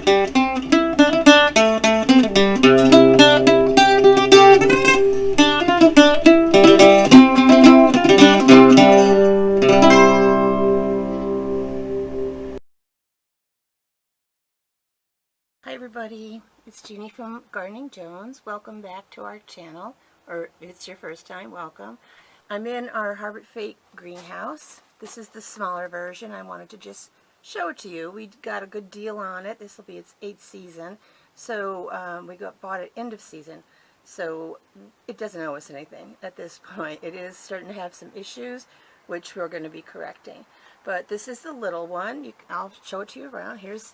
Hi everybody, it's Jeannie from Gardening Jones. Welcome back to our channel, or if it's your first time, welcome. I'm in our Harbor Freight greenhouse. This is the smaller version. I wanted to just show it to you. We got a good deal on it. This will be its 8th season, so we bought it end of season. So it doesn't owe us anything at this point. It is starting to have some issues, which we're going to be correcting. But this is the little one. I'll show it to you around. Here's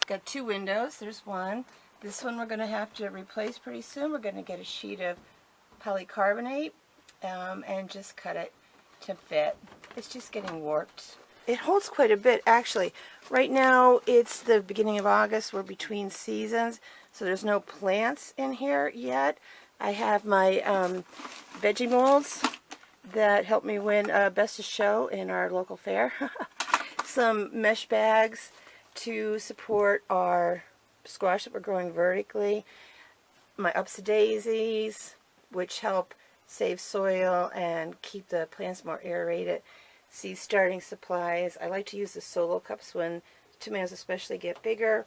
got 2 windows. There's one. This one we're going to have to replace pretty soon. We're going to get a sheet of polycarbonate and just cut it to fit. It's just getting warped. It holds quite a bit actually. Right now it's the beginning of August. We're between seasons, so there's no plants in here yet. I have my veggie molds that helped me win Best of Show in our local fair. Some mesh bags to support our squash that we're growing vertically, my upsadaisies, which help save soil and keep the plants more aerated, seed starting supplies. I like to use the solo cups when tomatoes especially get bigger,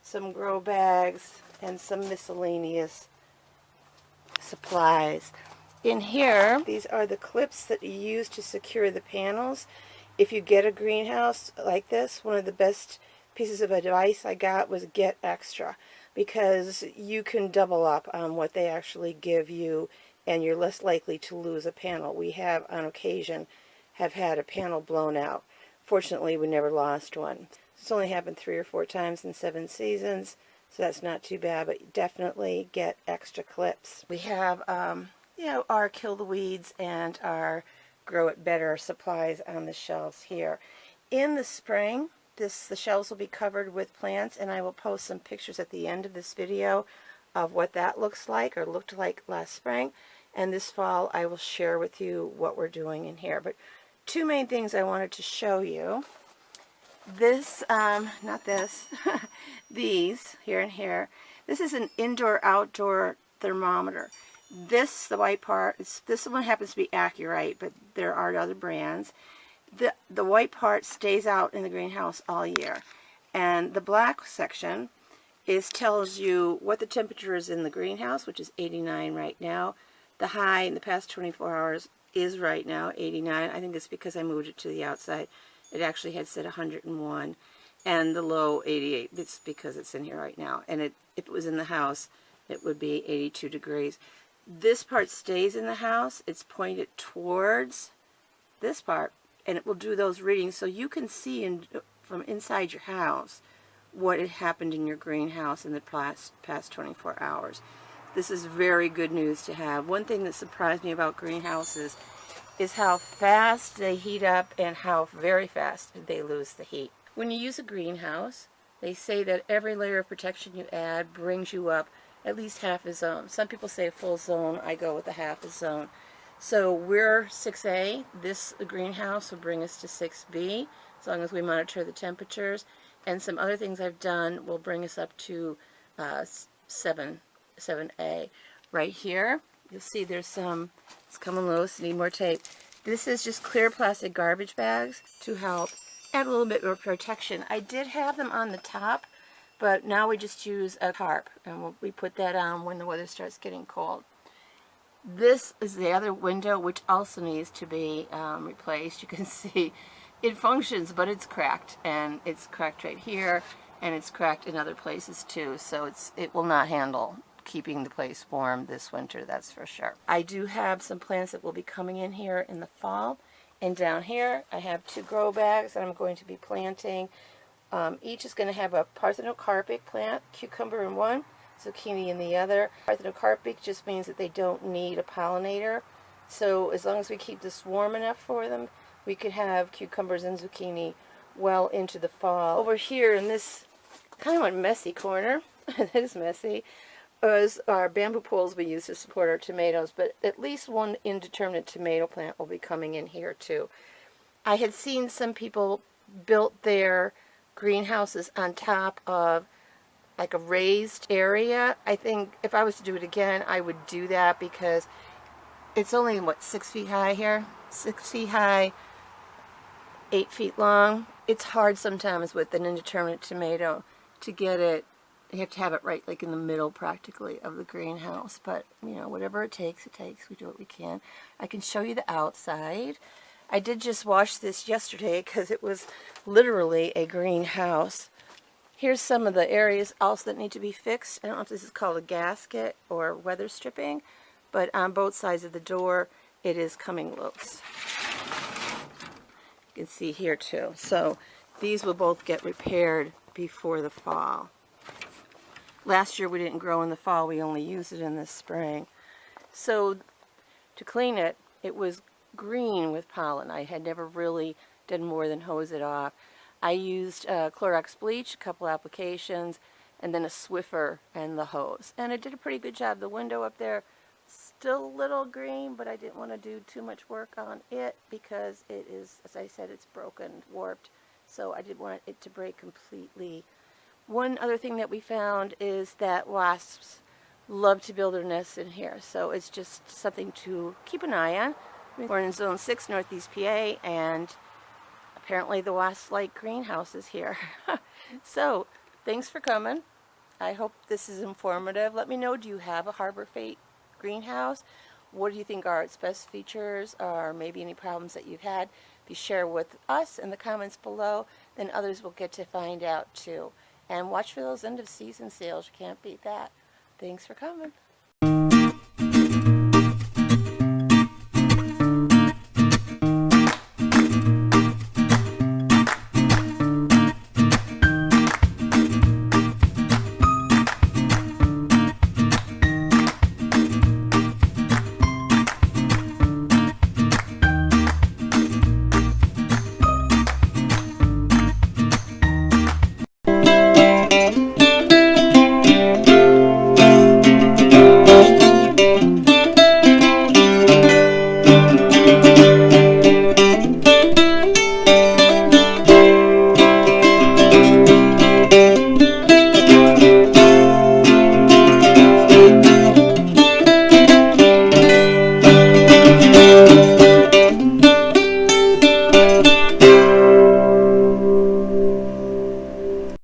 some grow bags, and some miscellaneous supplies. In here, these are the clips that you use to secure the panels. If you get a greenhouse like this, one of the best pieces of advice I got was get extra, because you can double up on what they actually give you and you're less likely to lose a panel. We have on occasion have had a panel blown out. Fortunately, we never lost one. It's only happened 3 or 4 times in 7 seasons, so that's not too bad, but definitely get extra clips. We have you know, our Kill the Weeds and our Grow It Better supplies on the shelves here. In the spring, the shelves will be covered with plants, and I will post some pictures at the end of this video of what that looks like or looked like last spring. And this fall I will share with you what we're doing in here. But 2 main things I wanted to show you. This, not this, these, here and here. This is an indoor-outdoor thermometer. This, the white part, this one happens to be Accurite, but there are other brands. The white part stays out in the greenhouse all year, and the black section tells you what the temperature is in the greenhouse, which is 89 right now. The high in the past 24 hours is right now 89. I think it's because I moved it to the outside. It actually had said 101, and the low 88. It's because it's in here right now, and if it was in the house, it would be 82 degrees. This part stays in the house. It's pointed towards this part, and it will do those readings so you can see from inside your house what had happened in your greenhouse in the past 24 hours. This is very good news to have. One thing that surprised me about greenhouses is how fast they heat up and how very fast they lose the heat. When you use a greenhouse, they say that every layer of protection you add brings you up at least half a zone. Some people say a full zone. I go with a half a zone. So we're 6A. This greenhouse will bring us to 6B, as long as we monitor the temperatures. And some other things I've done will bring us up to 7A. Right here, you'll see there's some, it's coming loose, need more tape. This is just clear plastic garbage bags to help add a little bit more protection. I did have them on the top, but now we just use a tarp, and we put that on when the weather starts getting cold. This is the other window, which also needs to be replaced. You can see it functions, but it's cracked, and it's cracked right here, and it's cracked in other places too, so it will not handle keeping the place warm this winter, that's for sure. I do have some plants that will be coming in here in the fall, and down here I have 2 grow bags that I'm going to be planting. Each is going to have a parthenocarpic plant, cucumber in one, zucchini in the other. Parthenocarpic just means that they don't need a pollinator, so as long as we keep this warm enough for them, we could have cucumbers and zucchini well into the fall. Over here in this kind of a messy corner, it is messy, is our bamboo poles we use to support our tomatoes, but at least one indeterminate tomato plant will be coming in here too. I had seen some people built their greenhouses on top of like a raised area. I think if I was to do it again, I would do that because it's only, what, 6 feet high here? 6 feet high, 8 feet long. It's hard sometimes with an indeterminate tomato to get it. You have to have it right like in the middle practically of the greenhouse. But, you know, whatever it takes, it takes. We do what we can. I can show you the outside. I did just wash this yesterday because it was literally a greenhouse. Here's some of the areas also that need to be fixed. I don't know if this is called a gasket or weather stripping, but on both sides of the door it is coming loose. You can see here too. So these will both get repaired before the fall. Last year we didn't grow in the fall, we only used it in the spring. So to clean it, it was green with pollen. I had never really done more than hose it off. I used Clorox bleach, a couple applications, and then a Swiffer and the hose. And it did a pretty good job. The window up there, still a little green, but I didn't want to do too much work on it because it is, as I said, it's broken, warped. So I didn't want it to break completely. One other thing that we found is that wasps love to build their nests in here. So it's just something to keep an eye on. We're in Zone 6, Northeast PA, and apparently the wasps like greenhouses here. So, thanks for coming. I hope this is informative. Let me know, do you have a Harbor Freight greenhouse? What do you think are its best features, or maybe any problems that you've had? If you share with us in the comments below, then others will get to find out too. And watch for those end of season sales. You can't beat that. Thanks for coming.